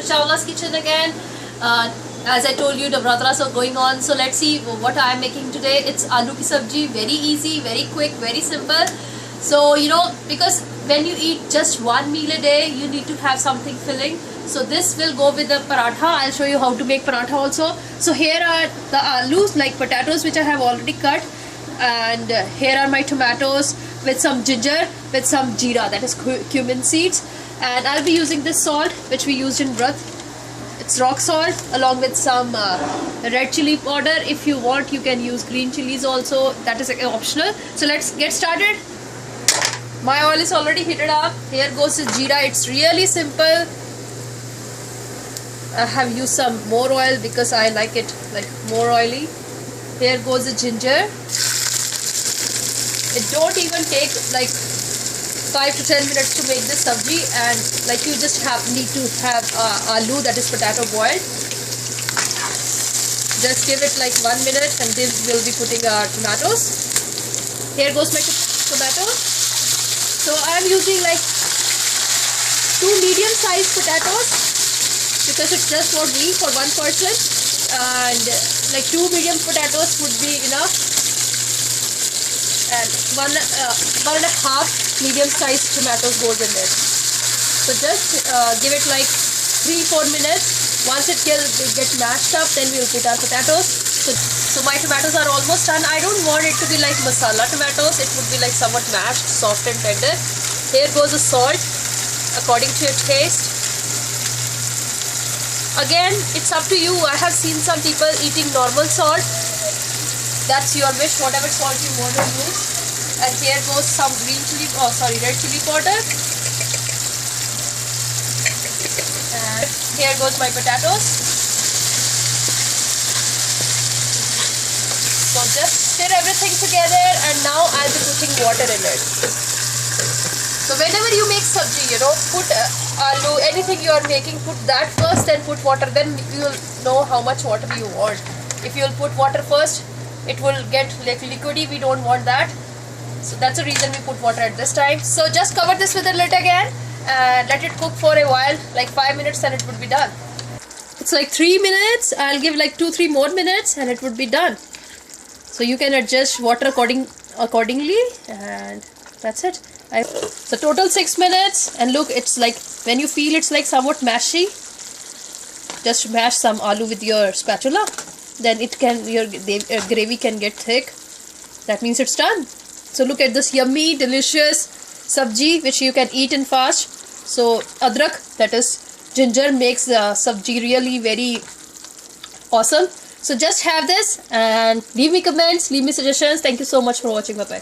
Chawla's kitchen again. As I told you, the Navratras are going on, so let's see what I am making today. It's aloo ki sabji, very easy, very quick, very simple. So because when you eat just one meal a day, you need to have something filling. So this will go with the paratha. I'll show you how to make paratha also. So here are the alus, like potatoes, which I have already cut, and here are my tomatoes with some ginger, with some jeera, that is cumin seeds, and I'll be using this salt which we used in Vrat. It's rock salt, along with some red chili powder. If you want, you can use green chilies also, that is optional. So let's get started. My oil is already heated up. Here goes the jeera. It's really simple. I have used some more oil because I like it like more oily. Here goes the ginger. It don't even take like 5 to 10 minutes to make this sabji, and like you just need to have aloo, that is potato, boiled. Just give it like 1 minute, and then we'll be putting our tomatoes. Here goes my tomatoes. So I am using like 2 medium-sized potatoes because it's just for me, for one person, and like 2 medium potatoes would be enough, and one and a half medium-sized tomatoes goes in there. So just give it like 3-4 minutes. Once it gets mashed up, then we'll put our potatoes. So my tomatoes are almost done. I don't want it to be like masala tomatoes. It would be like somewhat mashed, soft and tender. Here goes the salt according to your taste. Again, it's up to you. I have seen some people eating normal salt. That's your wish, whatever salt you want to use. And here goes some red chili powder. And here goes my potatoes. So just stir everything together, and now I'll be putting water in it. So whenever you make sabji, put aloo, anything you are making, put that first, then put water, then you will know how much water you want. If you will put water first, it will get like liquidy. We don't want that. So that's the reason we put water at this time. So just cover this with a lid again and let it cook for a while, like 5 minutes, and it would be done. It's like 3 minutes. I'll give like 2-3 more minutes and it would be done. So you can adjust water accordingly, and that's it. So total 6 minutes, and look, it's like, when you feel it's like somewhat mashy, just mash some aloo with your spatula. Then your gravy can get thick. That means it's done. So look at this yummy, delicious sabji which you can eat in fast. So adrak, that is ginger, makes the sabji really very awesome. So just have this and leave me comments, leave me suggestions. Thank you so much for watching. Bye bye.